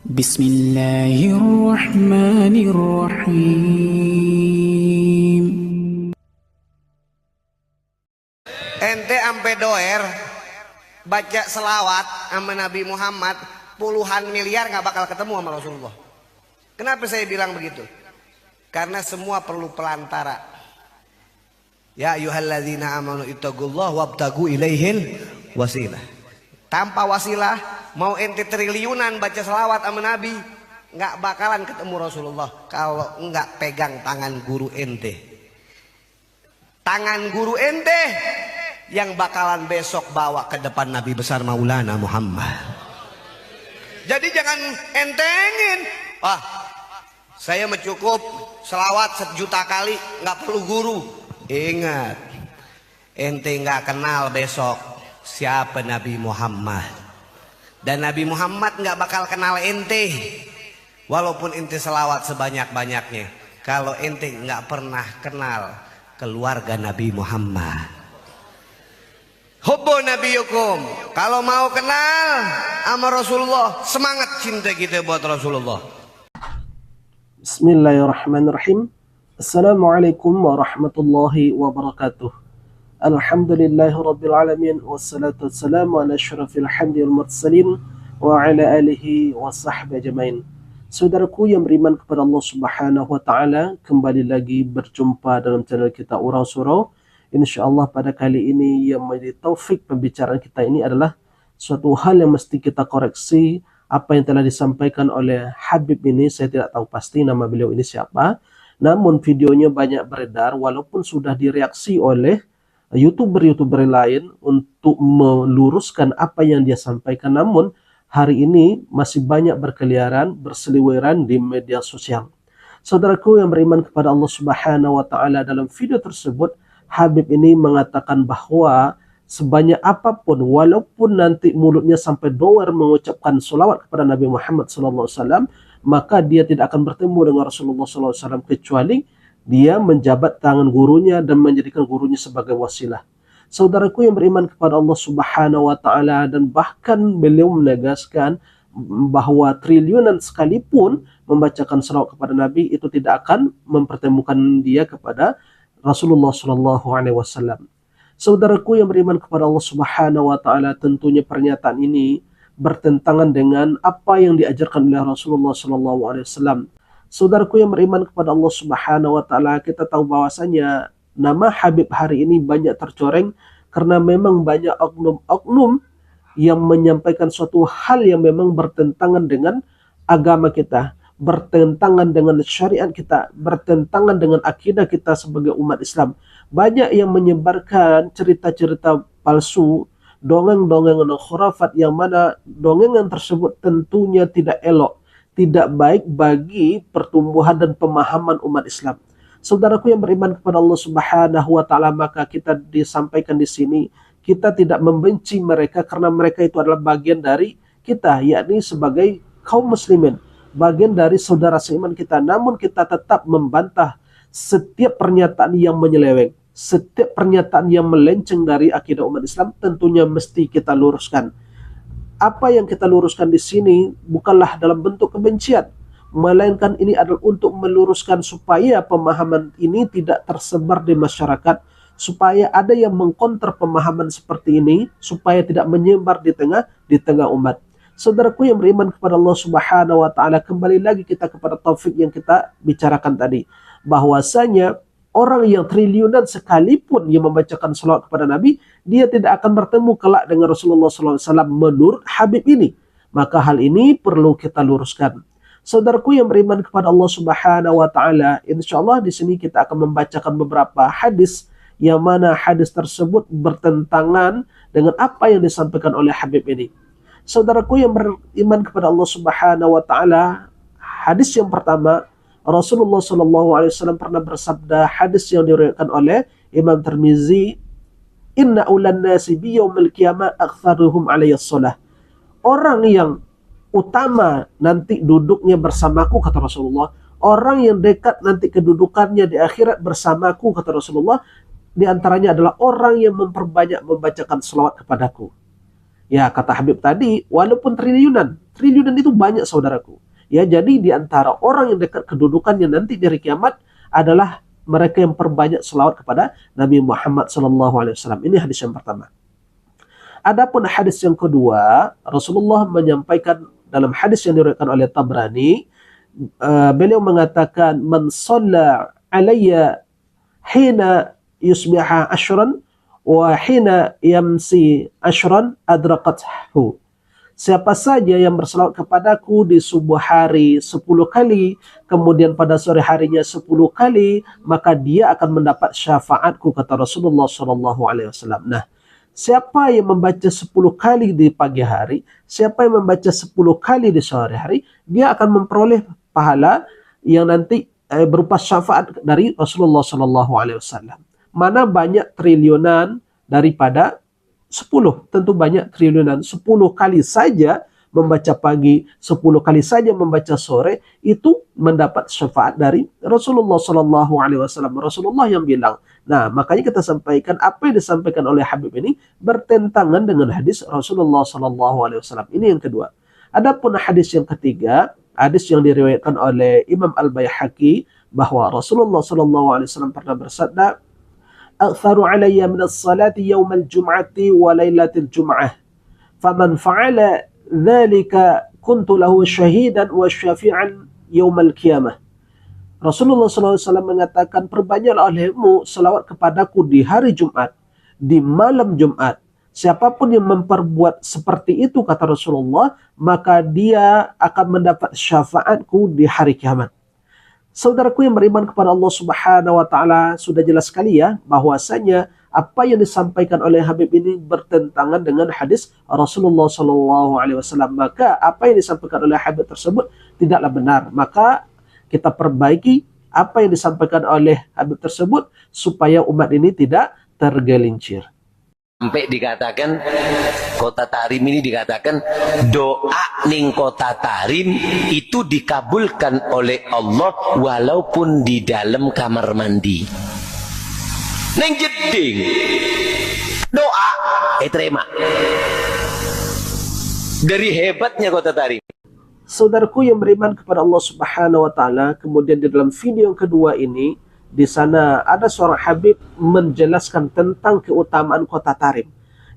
Bismillahirrahmanirrahim. Ente ampe doer baca selawat sama Nabi Muhammad puluhan miliar nggak bakal ketemu sama Rasulullah. Kenapa saya bilang begitu? Karena semua perlu pelantara. Ya ayyuhalladzina amanu ittaqullaha wabtagu ilaihil wasilah. Tanpa wasilah mau ente triliunan baca selawat sama Nabi nggak bakalan ketemu Rasulullah kalau nggak pegang tangan guru ente. Tangan guru ente yang bakalan besok bawa ke depan Nabi besar Maulana Muhammad. Jadi jangan entengin. Wah, saya mencukup selawat 1 juta kali nggak perlu guru. Ingat, ente nggak kenal besok siapa Nabi Muhammad, dan Nabi Muhammad nggak bakal kenal ente. Walaupun ente selawat sebanyak-banyaknya, kalau ente nggak pernah kenal keluarga Nabi Muhammad. Hubbu nabiyukum. Kalau mau kenal sama Rasulullah, semangat cinta kita buat Rasulullah. Bismillahirrahmanirrahim. Assalamualaikum warahmatullahi wabarakatuh. Alhamdulillahi rabbil alamin, wassalatu wassalamu ala asyrafil hamdi wal mursalin wa ala alihi wa sahbihi ajmain. Saudaraku yang beriman kepada Allah Subhanahu wa taala, kembali lagi berjumpa dalam channel kita Urang Surau. Insyaallah pada kali ini yang menjadi taufik pembicaraan kita ini adalah suatu hal yang mesti kita koreksi. Apa yang telah disampaikan oleh Habib ini, saya tidak tahu pasti nama beliau ini siapa, namun videonya banyak beredar walaupun sudah direaksi oleh youtuber-youtuber lain untuk meluruskan apa yang dia sampaikan, namun hari ini masih banyak berkeliaran, berseliweran di media sosial. Saudaraku yang beriman kepada Allah Subhanahu wa taala, dalam video tersebut Habib ini mengatakan bahwa sebanyak apapun, walaupun nanti mulutnya sampai doer mengucapkan salawat kepada Nabi Muhammad SAW, maka dia tidak akan bertemu dengan Rasulullah SAW kecuali dia menjabat tangan gurunya dan menjadikan gurunya sebagai wasilah. Saudaraku yang beriman kepada Allah Subhanahu wa taala, dan bahkan beliau menegaskan bahwa triliunan sekalipun membacakan salawat kepada Nabi itu tidak akan mempertemukan dia kepada Rasulullah SAW. Saudaraku yang beriman kepada Allah Subhanahu wa taala, tentunya pernyataan ini bertentangan dengan apa yang diajarkan oleh Rasulullah SAW. Saudaraku yang beriman kepada Allah Subhanahu wa taala, kita tahu bahwasanya nama Habib hari ini banyak tercoreng karena memang banyak oknum-oknum yang menyampaikan suatu hal yang memang bertentangan dengan agama kita, bertentangan dengan syariat kita, bertentangan dengan akidah kita sebagai umat Islam. Banyak yang menyebarkan cerita-cerita palsu, dongeng-dongeng khurafat, yang mana dongengan tersebut tentunya tidak elok, tidak baik bagi pertumbuhan dan pemahaman umat Islam. Saudaraku yang beriman kepada Allah Subhanahu wa taala, maka kita disampaikan di sini, kita tidak membenci mereka karena mereka itu adalah bagian dari kita, yakni sebagai kaum muslimin, bagian dari saudara seiman kita. Namun kita tetap membantah setiap pernyataan yang menyeleweng, setiap pernyataan yang melenceng dari akidah umat Islam, tentunya mesti kita luruskan. Apa yang kita luruskan di sini bukanlah dalam bentuk kebencian, melainkan ini adalah untuk meluruskan supaya pemahaman ini tidak tersebar di masyarakat, supaya ada yang mengkonter pemahaman seperti ini, supaya tidak menyebar di tengah umat. Saudaraku yang beriman kepada Allah Subhanahu wa taala, kembali lagi kita kepada taufik yang kita bicarakan tadi, bahwasanya orang yang triliunan sekalipun yang membacakan salawat kepada Nabi, dia tidak akan bertemu kelak dengan Rasulullah SAW menurut Habib ini. Maka hal ini perlu kita luruskan. Saudaraku yang beriman kepada Allah Subhanahu wa taala, insyaallah di sini kita akan membacakan beberapa hadis yang mana hadis tersebut bertentangan dengan apa yang disampaikan oleh Habib ini. Saudaraku yang beriman kepada Allah Subhanahu wa taala, hadis yang pertama, Rasulullah SAW pernah bersabda, hadis yang diriwayatkan oleh Imam Tirmizi, "Inna ulan nasi bi yaumil qiyamah aktsaruhum alayhi shalah." Orang yang utama nanti duduknya bersamaku, kata Rasulullah, orang yang dekat nanti kedudukannya di akhirat bersamaku, kata Rasulullah, di antaranya adalah orang yang memperbanyak membacakan selawat kepadaku. Ya, kata Habib tadi, walaupun triliunan, Triliunan itu banyak saudaraku. Ya, jadi di antara orang yang dekat kedudukannya nanti di hari kiamat adalah mereka yang perbanyak selawat kepada Nabi Muhammad SAW. Ini hadis yang pertama. Adapun hadis yang kedua, Rasulullah menyampaikan dalam hadis yang diriwayatkan oleh Tabrani, beliau mengatakan, "Man shalla alayya hina yusbiha ashran wa hina yamsi ashran adraqathu." Siapa saja yang berselawat kepadaku di subuh hari 10 kali, kemudian pada sore harinya 10 kali, maka dia akan mendapat syafaatku, kata Rasulullah SAW. Nah, siapa yang membaca 10 kali di pagi hari, siapa yang membaca 10 kali di sore hari, dia akan memperoleh pahala yang nanti berupa syafaat dari Rasulullah SAW. Mana banyak triliunan daripada 10, tentu banyak triliunan. 10 kali saja membaca pagi, 10 kali saja membaca sore, itu mendapat syafaat dari Rasulullah SAW. Rasulullah yang bilang. Nah, makanya kita sampaikan apa yang disampaikan oleh Habib ini bertentangan dengan hadis Rasulullah SAW. Ini yang kedua. Adapun hadis yang ketiga, hadis yang diriwayatkan oleh Imam Al-Baihaqi, bahwa Rasulullah SAW pernah bersabda, "Aktsaru alayya min as-salati yawm al-jum'ati wa lailatil jum'ah. Faman fa'ala dzalika kuntu lahu syahidan wa syafi'an yawm al-qiyamah." Rasulullah SAW mengatakan, perbanyaklah olehmu selawat kepadaku di hari Jumat, di malam Jumat. Siapapun yang memperbuat seperti itu, kata Rasulullah, maka dia akan mendapat syafaatku di hari kiamat. Saudaraku yang beriman kepada Allah Subhanahu wa taala, sudah jelas sekali ya bahwasanya apa yang disampaikan oleh Habib ini bertentangan dengan hadis Rasulullah SAW. Maka apa yang disampaikan oleh Habib tersebut tidaklah benar. Maka kita perbaiki apa yang disampaikan oleh Habib tersebut supaya umat ini tidak tergelincir. Sampai dikatakan kota Tarim ini dikatakan doa ning kota Tarim itu dikabulkan oleh Allah walaupun di dalam kamar mandi. Neng jeding doa terima. Dari hebatnya kota Tarim. Saudaraku yang beriman kepada Allah Subhanahu wa taala, kemudian di dalam video yang kedua ini, di sana ada seorang Habib menjelaskan tentang keutamaan kota Tarim.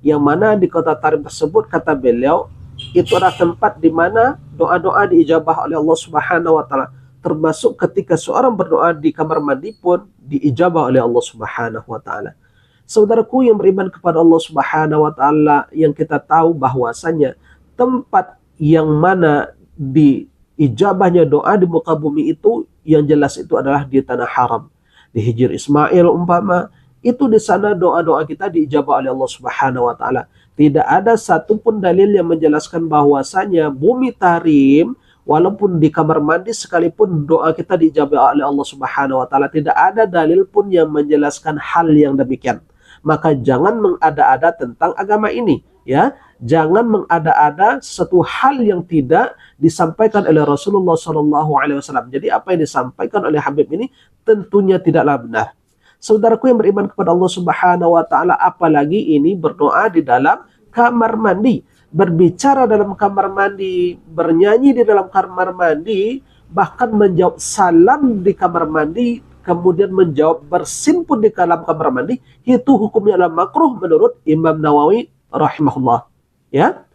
Yang mana di kota Tarim tersebut, kata beliau, itu adalah tempat di mana doa-doa diijabah oleh Allah Subhanahu wa taala. Termasuk ketika seorang berdoa di kamar mandi pun diijabah oleh Allah Subhanahu wa taala. Saudaraku yang beriman kepada Allah Subhanahu wa taala, yang kita tahu bahwasanya tempat yang mana diijabahnya doa di muka bumi itu, yang jelas itu adalah di tanah haram. Di Hijr Ismail umpama, itu di sana doa-doa kita diijabah oleh Allah Subhanahu wa taala. Tidak ada satupun dalil yang menjelaskan bahwasanya bumi Tarim, walaupun di kamar mandi sekalipun doa kita diijabah oleh Allah Subhanahu wa taala. Tidak ada dalil pun yang menjelaskan hal yang demikian. Maka jangan mengada-ada tentang agama ini, ya. Jangan mengada-ada sesuatu hal yang tidak disampaikan oleh Rasulullah SAW. Jadi apa yang disampaikan oleh Habib ini tentunya tidaklah benar. Saudaraku yang beriman kepada Allah Subhanahu wa taala, apalagi ini berdoa di dalam kamar mandi, berbicara dalam kamar mandi, bernyanyi di dalam kamar mandi, bahkan menjawab salam di kamar mandi, kemudian menjawab bersin pun di dalam kamar mandi, itu hukumnya adalah makruh menurut Imam Nawawi rahimahullah. Ya,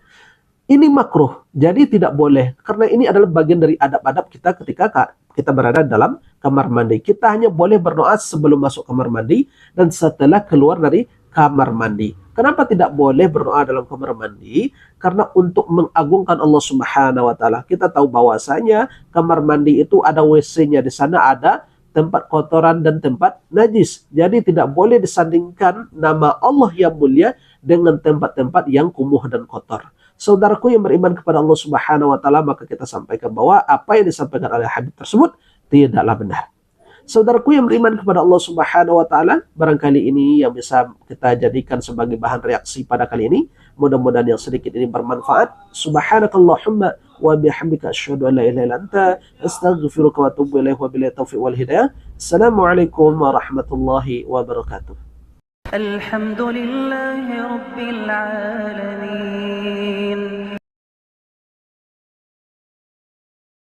ini makruh, jadi tidak boleh, karena ini adalah bagian dari adab-adab kita ketika kita berada dalam kamar mandi. Kita hanya boleh berdoa sebelum masuk kamar mandi dan setelah keluar dari kamar mandi. Kenapa tidak boleh berdoa dalam kamar mandi? Karena untuk mengagungkan Allah Subhanahu wa taala. Kita tahu bahwasanya kamar mandi itu ada WC-nya, di sana ada tempat kotoran dan tempat najis. Jadi tidak boleh disandingkan nama Allah yang mulia dengan tempat-tempat yang kumuh dan kotor. Saudaraku yang beriman kepada Allah Subhanahu wa taala, maka kita sampaikan bahwa apa yang disampaikan oleh Habib tersebut tidaklah benar. Saudaraku yang beriman kepada Allah Subhanahu wa taala, barangkali ini yang bisa kita jadikan sebagai bahan reaksi pada kali ini. Mudah-mudahan yang sedikit ini bermanfaat. Subhanakallahumma wa bihamdika asyhadu an la ilaha illa anta astaghfiruka wa atubu ilaik wa billahi taufiq wal hidayah. Assalamualaikum warahmatullahi wabarakatuh. الحمد لله رب العالمين